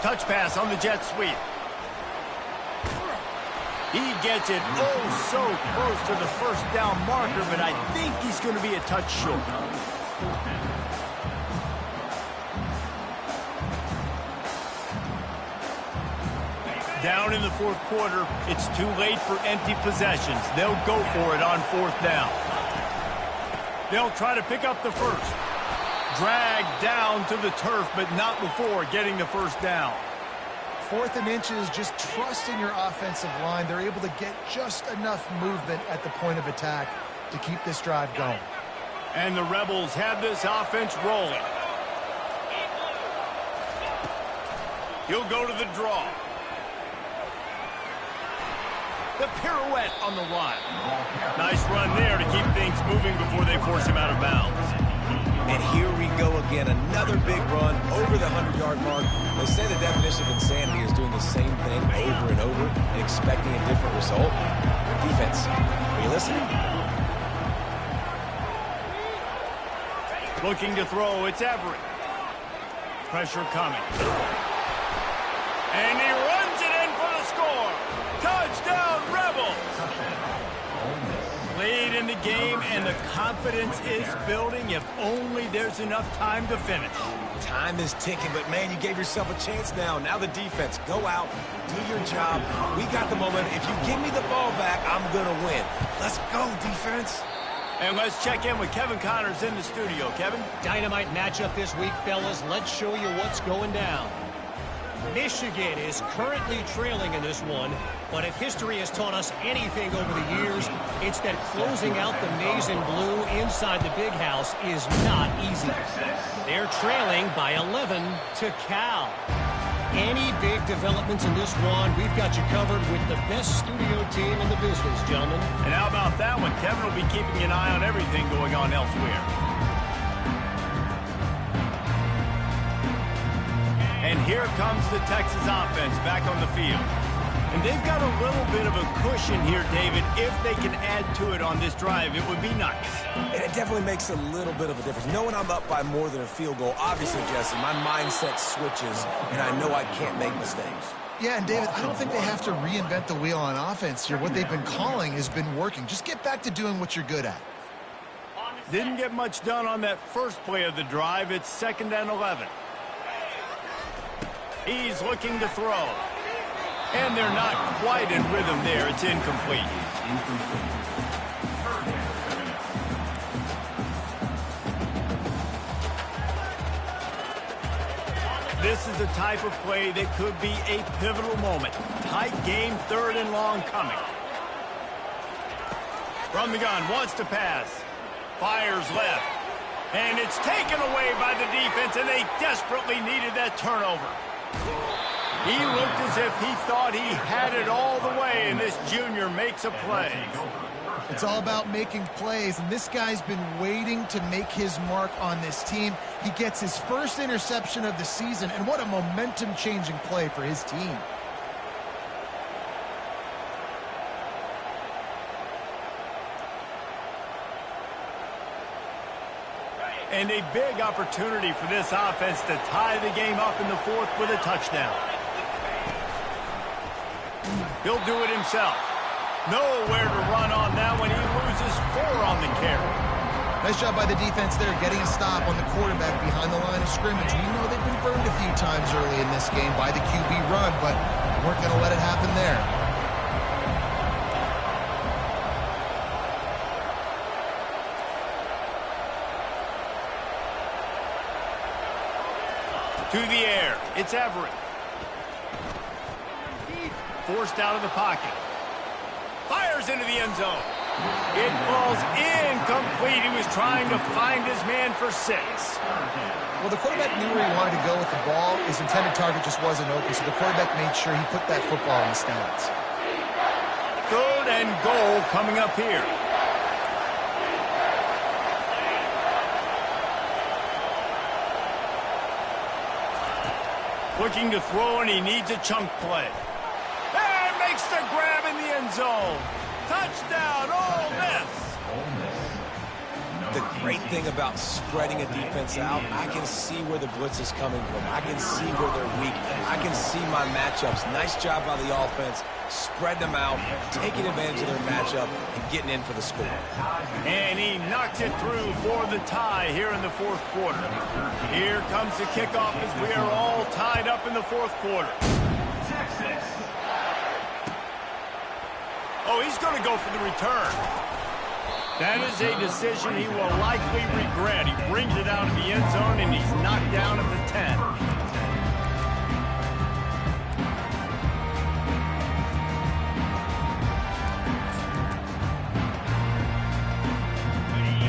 Speaker 1: Touch pass on the jet sweep. He gets it oh so close to the first down marker, but I think he's going to be a touch short. Down in the fourth quarter, it's too late for empty possessions. They'll go for it on fourth down. They'll try to pick up the first. Dragged down to the turf, but not before getting the first down.
Speaker 2: 4th and inches, just trust in your offensive line. They're able to get just enough movement at the point of attack to keep this drive going.
Speaker 1: And the Rebels have this offense rolling. He'll go to the draw. The pirouette on the line. Nice run there to keep things moving before they force him out of bounds.
Speaker 3: And here we go again, another big run over the 100-yard mark. They say the definition of insanity is doing the same thing over and over and expecting a different result. Defense, are you listening?
Speaker 1: Looking to throw, it's Everett. Pressure coming. And he runs it in for the score. Touchdown, Rebels! Late in the game, and the confidence is building if only there's enough time to finish.
Speaker 3: Time is ticking, but man, you gave yourself a chance now. Now the defense, go out, do your job. We got the momentum. If you give me the ball back, I'm going to win. Let's go, defense.
Speaker 1: And let's check in with Kevin Connors in the studio. Kevin?
Speaker 4: Dynamite matchup this week, fellas. Let's show you what's going down. Michigan is currently trailing in this one, but if history has taught us anything over the years, it's that closing out the maize and blue inside the big house is not easy. They're trailing by 11 to Cal. Any big developments in this one, we've got you covered with the best studio team in the business, gentlemen.
Speaker 1: And how about that one? Kevin will be keeping an eye on everything going on elsewhere. And here comes the Texas offense back on the field. And they've got a little bit of a cushion here, David. If they can add to it on this drive, it would be nice.
Speaker 3: And it definitely makes a little bit of a difference. Knowing I'm up by more than a field goal, obviously, Jesse, my mindset switches, and I know I can't make mistakes.
Speaker 2: Yeah, and David, I don't think they have to reinvent the wheel on offense here. What they've been calling has been working. Just get back to doing what you're good at.
Speaker 1: Didn't get much done on that first play of the drive. It's 2nd and 11. He's looking to throw. And they're not quite in rhythm there. It's incomplete. This is the type of play that could be a pivotal moment. Tight game, 3rd and long coming. From the gun, wants to pass. Fires left. And it's taken away by the defense, and they desperately needed that turnover. He looked as if he thought he had it all the way, and this junior makes a play.
Speaker 2: It's all about making plays, and this guy's been waiting to make his mark on this team. He gets his first interception of the season, and what a momentum-changing play for his team.
Speaker 1: And a big opportunity for this offense to tie the game up in the 4th with a touchdown. He'll do it himself. Nowhere to run on that one. He loses 4 on the carry.
Speaker 2: Nice job by the defense there, getting a stop on the quarterback behind the line of scrimmage. We know they've been burned a few times early in this game by the QB run, but weren't going to let it happen there.
Speaker 1: To the air. It's Everett. Forced out of the pocket. Fires into the end zone. It falls incomplete. He was trying to find his man for 6.
Speaker 2: Well, the quarterback knew where he wanted to go with the ball. His intended target just wasn't open, so the quarterback made sure he put that football in the stands.
Speaker 1: 3rd and goal coming up here. Looking to throw, and he needs a chunk play. And makes the grab in the end zone. Touchdown, Ole Miss.
Speaker 3: The great thing about spreading a defense out, I can see where the blitz is coming from. I can see where they're weak. I can see my matchups. Nice job by the offense. Spread them out, taking advantage of their matchup, and getting in for the score.
Speaker 1: And he knocks it through for the tie here in the fourth quarter. Here comes the kickoff as we are all tied up in the fourth quarter.
Speaker 5: Texas.
Speaker 1: Oh, he's going to go for the return. That is a decision he will likely regret. He brings it out of the end zone, and he's knocked down at the 10.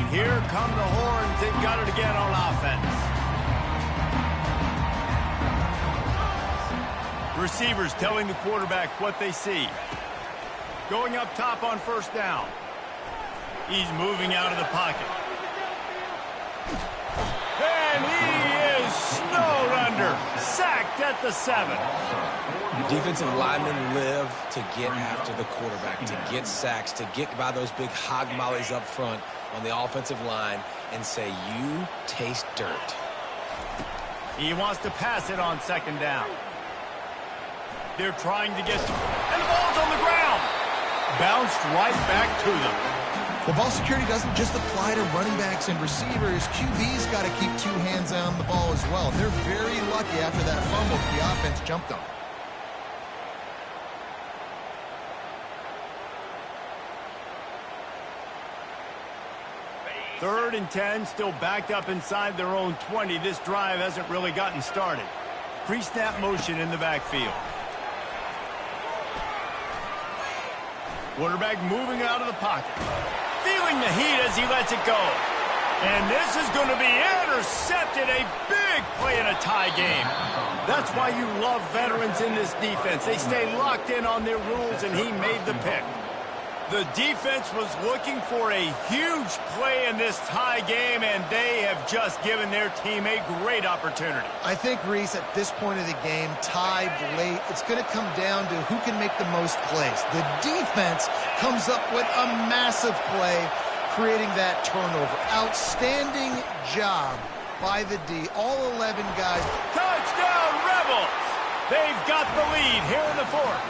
Speaker 1: Here come the horns. They've got it again on offense. Receivers telling the quarterback what they see. Going up top on first down. He's moving out of the pocket. And he is snowed under. Sacked at the 7.
Speaker 3: Defensive linemen live to get after the quarterback, to get sacks, to get by those big hog mollies up front on the offensive line and say, you taste dirt.
Speaker 1: He wants to pass it on second down. They're trying to get to, and the ball's on the ground. Bounced right back to them.
Speaker 2: Well, ball security doesn't just apply to running backs and receivers. QB's got to keep 2 hands on the ball as well. They're very lucky after that fumble the offense jumped on.
Speaker 1: Third and 10, still backed up inside their own 20. This drive hasn't really gotten started. Pre-snap motion in the backfield. Quarterback moving out of the pocket. Feeling the heat as he lets it go. And this is going to be intercepted. A big play in a tie game. That's why you love veterans in this defense. They stay locked in on their rules, and he made the pick. The defense was looking for a huge play in this tie game, and they have just given their team a great opportunity.
Speaker 2: I think, Reese, at this point of the game, tied late, it's going to come down to who can make the most plays. The defense comes up with a massive play, creating that turnover. Outstanding job by the D. All 11 guys.
Speaker 1: Touchdown, Rebels! They've got the lead here in the fourth.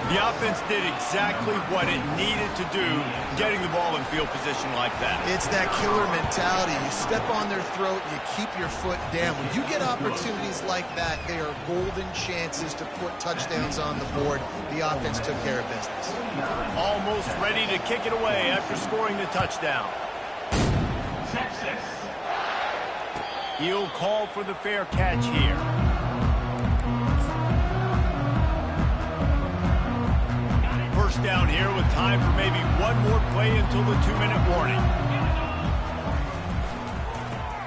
Speaker 1: The offense did exactly what it needed to do, getting the ball in field position like that.
Speaker 2: It's that killer mentality. You step on their throat, you keep your foot down. When you get opportunities like that, they are golden chances to put touchdowns on the board. The offense took care of business.
Speaker 1: Almost ready to kick it away after scoring the touchdown.
Speaker 5: Texas.
Speaker 1: He'll call for the fair catch here. First down here with time for maybe one more play until the 2-minute warning.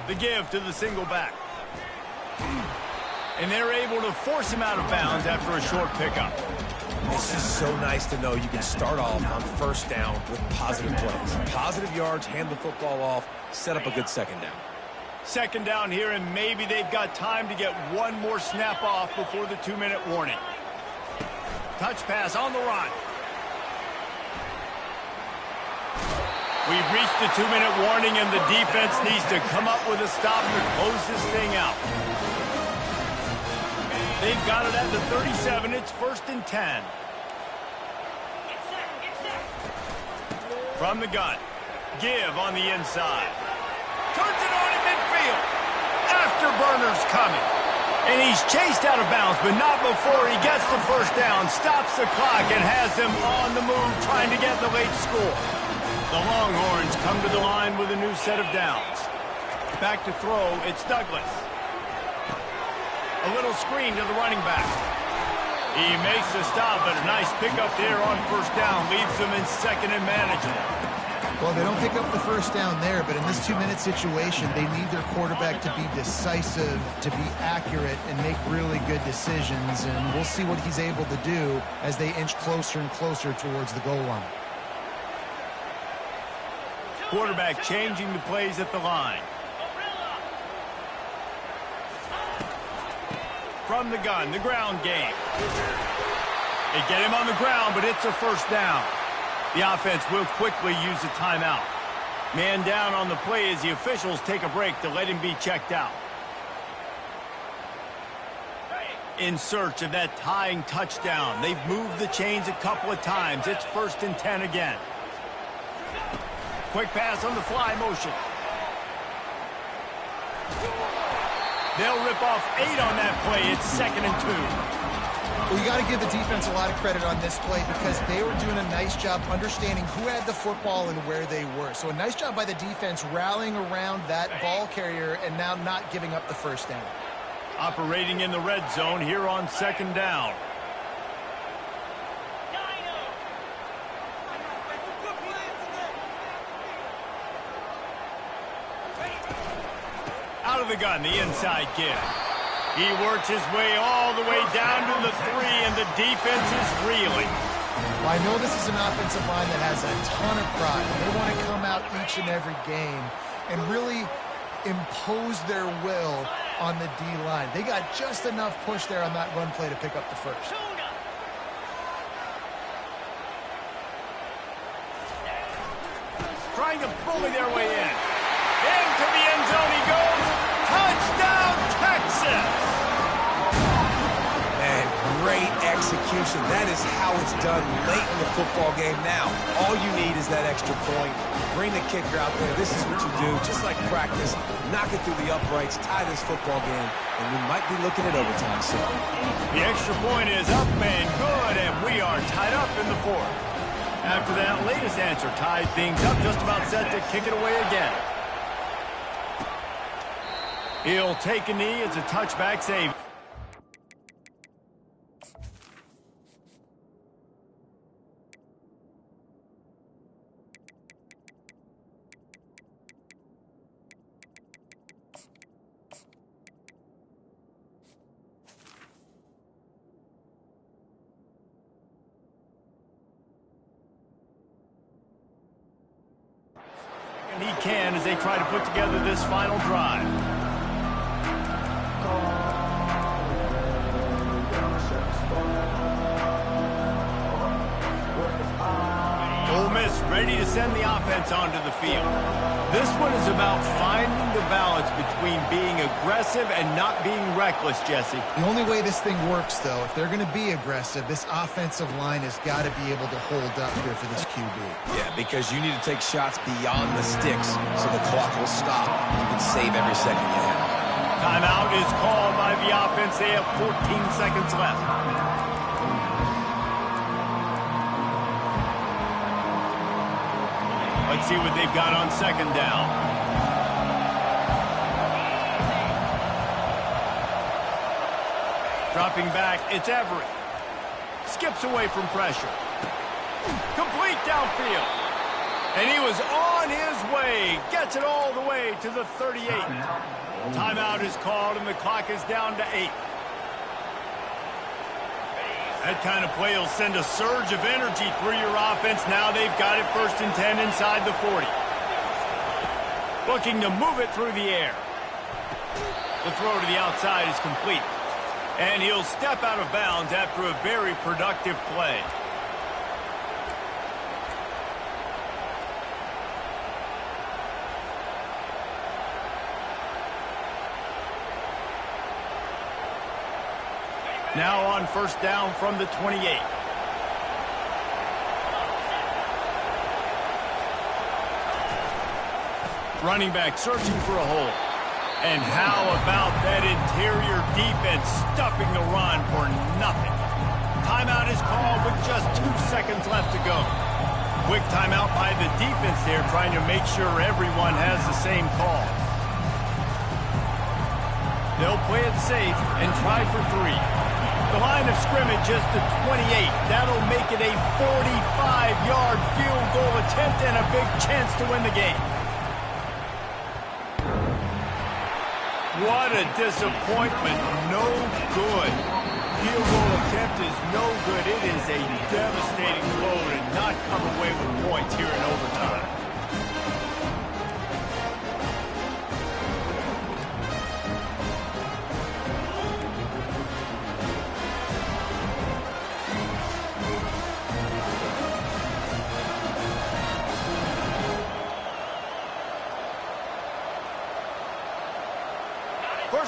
Speaker 1: The give to the single back. And they're able to force him out of bounds after a short pickup.
Speaker 3: It's just so nice to know you can start off on first down with positive plays. Positive yards, hand the football off, set up a good second down.
Speaker 1: Second down here, and maybe they've got time to get one more snap off before the 2-minute warning. Touch pass on the run. We've reached the 2-minute warning, and the defense needs to come up with a stop to close this thing out. They've got it at the 37. It's 1st and 10. From the gun. Give on the inside. Turns it on in midfield. Afterburner's coming. And he's chased out of bounds, but not before he gets the first down, stops the clock, and has them on the move trying to get the late score. The Longhorns come to the line with a new set of downs. Back to throw, it's Douglas. A little screen to the running back. He makes the stop, but a nice pickup there on first down. Leaves them in second and manageable.
Speaker 2: Well, they don't pick up the first down there, but in this 2-minute situation, they need their quarterback to be decisive, to be accurate, and make really good decisions. And we'll see what he's able to do as they inch closer and closer towards the goal line.
Speaker 1: Quarterback changing the plays at the line. From the gun, the ground game. They get him on the ground, but it's a first down. The offense will quickly use a timeout. Man down on the play as the officials take a break to let him be checked out. In search of that tying touchdown. They've moved the chains a couple of times. It's 1st and 10 again. Quick pass on the fly motion. They'll rip off 8 on that play. It's 2nd and 2.
Speaker 2: Well, you got to give the defense a lot of credit on this play because they were doing a nice job understanding who had the football and where they were. So a nice job by the defense rallying around that ball carrier and now not giving up the first down.
Speaker 1: Operating in the red zone here on 2nd down. Out of the gun, the inside give. He works his way all the way down to the 3, and the defense is reeling.
Speaker 2: Well, I know this is an offensive line that has a ton of pride. They want to come out each and every game and really impose their will on the D-line. They got just enough push there on that run play to pick up the first.
Speaker 1: Trying to bully their way in. Into the end zone he goes. Touchdown, Texas!
Speaker 3: Man, great execution. That is how it's done late in the football game now. All you need is that extra point. Bring the kicker out there. This is what you do. Just like practice, knock it through the uprights, tie this football game, and we might be looking at overtime soon.
Speaker 1: The extra point is up and good, and we are tied up in the 4th. After that latest answer, tied things up, just about set to kick it away again. He'll take a knee. It's a touchback save. And he can as they try to put together this final drive. Ole Miss ready to send the offense onto the field. This one is about finding the balance between being aggressive and not being reckless, Jesse.
Speaker 2: The only way this thing works, though, if they're going to be aggressive, this offensive line has got to be able to hold up here for this QB.
Speaker 3: Yeah, because you need to take shots beyond the sticks so the clock will stop. You can save every second you have.
Speaker 1: Timeout is called by the offense. They have 14 seconds left. Let's see what they've got on 2nd down. Dropping back, it's Everett. Skips away from pressure. Complete downfield. And he was on his way. Gets it all the way to the 38. Timeout is called, and the clock is down to 8. That kind of play will send a surge of energy through your offense. Now they've got it 1st and 10 inside the 40. Looking to move it through the air. The throw to the outside is complete. And he'll step out of bounds after a very productive play. Now on 1st down from the 28. Running back searching for a hole. And how about that interior defense stuffing the run for nothing? Timeout is called with just 2 seconds left to go. Quick timeout by the defense there, trying to make sure everyone has the same call. They'll play it safe and try for 3. The line of scrimmage is the 28. That'll make it a 45-yard field goal attempt and a big chance to win the game. What a disappointment. No good. Field goal attempt is no good. It is a devastating blow to not come away with points here in overtime.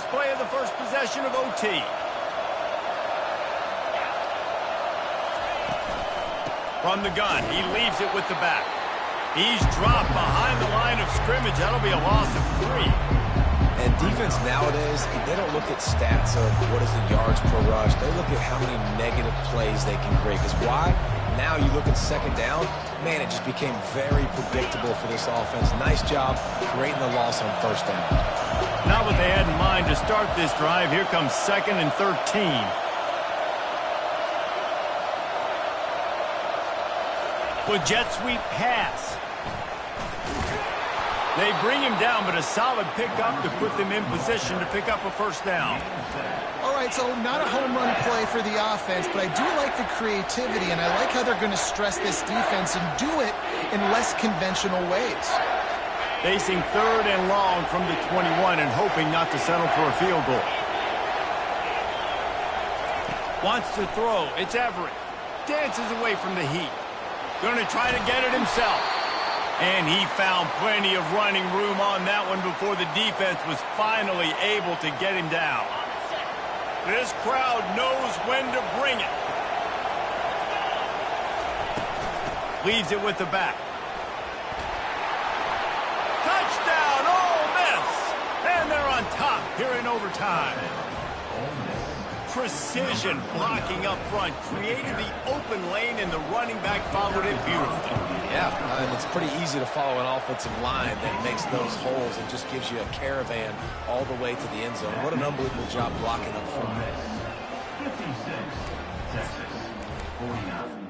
Speaker 1: display of the first possession of OT. From the gun, he leaves it with the back. He's dropped behind the line of scrimmage. That'll be a loss of 3.
Speaker 3: And defense nowadays, they don't look at stats of what is the yards per rush. They look at how many negative plays they can create. Because why? Now you look at second down, man, it just became very predictable for this offense. Nice job creating the loss on first down.
Speaker 1: Not what they had in mind to start this drive. Here comes 2nd and 13. With jet sweep pass. They bring him down, but a solid pickup to put them in position to pick up a first down.
Speaker 2: All right, so not a home run play for the offense, but I do like the creativity, and I like how they're going to stress this defense and do it in less conventional ways.
Speaker 1: Facing 3rd and long from the 21 and hoping not to settle for a field goal. Wants to throw. It's Everett. Dances away from the heat. Going to try to get it himself. And he found plenty of running room on that one before the defense was finally able to get him down. This crowd knows when to bring it. Leaves it with the back. Touchdown, Ole Miss! And they're on top here in overtime. Precision blocking up front created the open lane, and the running back followed it beautifully.
Speaker 3: Yeah, and it's pretty easy to follow an offensive line that makes those holes and just gives you a caravan all the way to the end zone. What an unbelievable job blocking up front.
Speaker 5: 56, Texas. 49.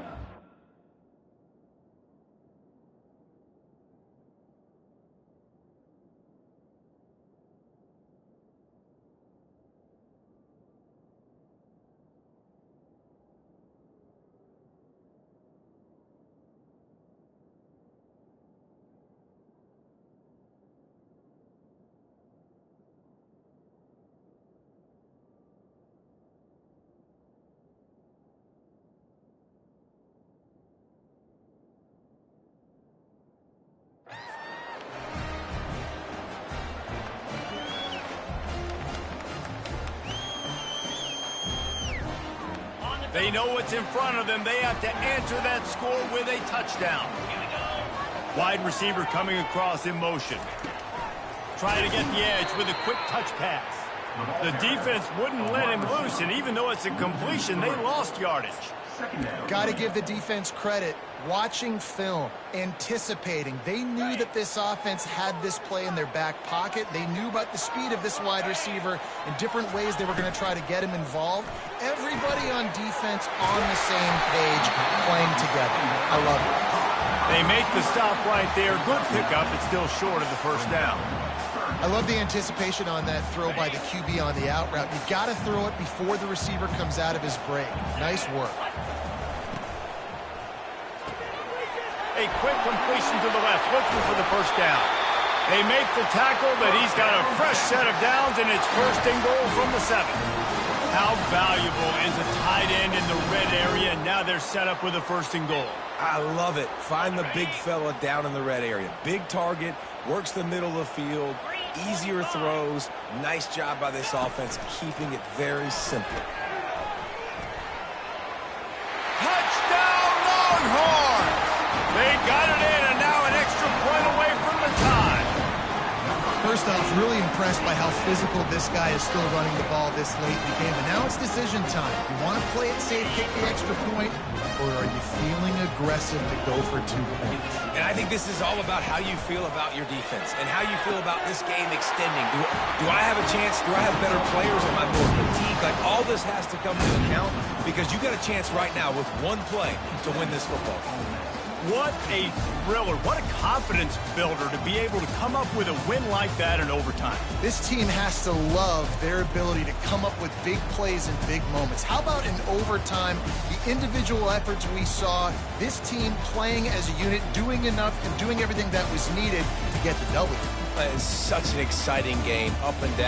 Speaker 1: They know what's in front of them. They have to answer that score with a touchdown. Wide receiver coming across in motion. Trying to get the edge with a quick touch pass. The defense wouldn't let him loose, and even though it's a completion, they lost yardage.
Speaker 2: Got to give the defense credit. Watching film, anticipating. They knew that this offense had this play in their back pocket. They knew about the speed of this wide receiver and different ways they were going to try to get him involved. Everybody on defense on the same page, playing together. I love it.
Speaker 1: They make the stop right there. Good pickup. It's still short of the first down.
Speaker 2: I love the anticipation on that throw by the QB on the out route. You got to throw it before the receiver comes out of his break. Nice work.
Speaker 1: A quick completion to the left, looking for the first down. They make the tackle, but he's got a fresh set of downs, and it's 1st and goal from the 7. How valuable is a tight end in the red area? Now they're set up with a 1st and goal.
Speaker 3: I love it. Find the big fella down in the red area. Big target, works the middle of the field, easier throws. Nice job by this offense, keeping it very simple.
Speaker 1: Touchdown, Longhorns! They got it in, and now an extra point away from the tie.
Speaker 2: First off, really impressed by how physical this guy is still running the ball this late in the game. But now it's decision time. You want to play it safe, kick the extra point, or are you feeling aggressive to go for 2 points?
Speaker 3: And I think this is all about how you feel about your defense and how you feel about this game extending. Do I have a chance? Do I have better players? Am I more fatigued? Like, all this has to come into account because you got a chance right now with one play to win this football game.
Speaker 1: What a thriller. What a confidence builder to be able to come up with a win like that in overtime.
Speaker 2: This team has to love their ability to come up with big plays in big moments. How about in overtime, the individual efforts we saw, this team playing as a unit, doing enough and doing everything that was needed to get the W.
Speaker 3: It's such an exciting game, up and down.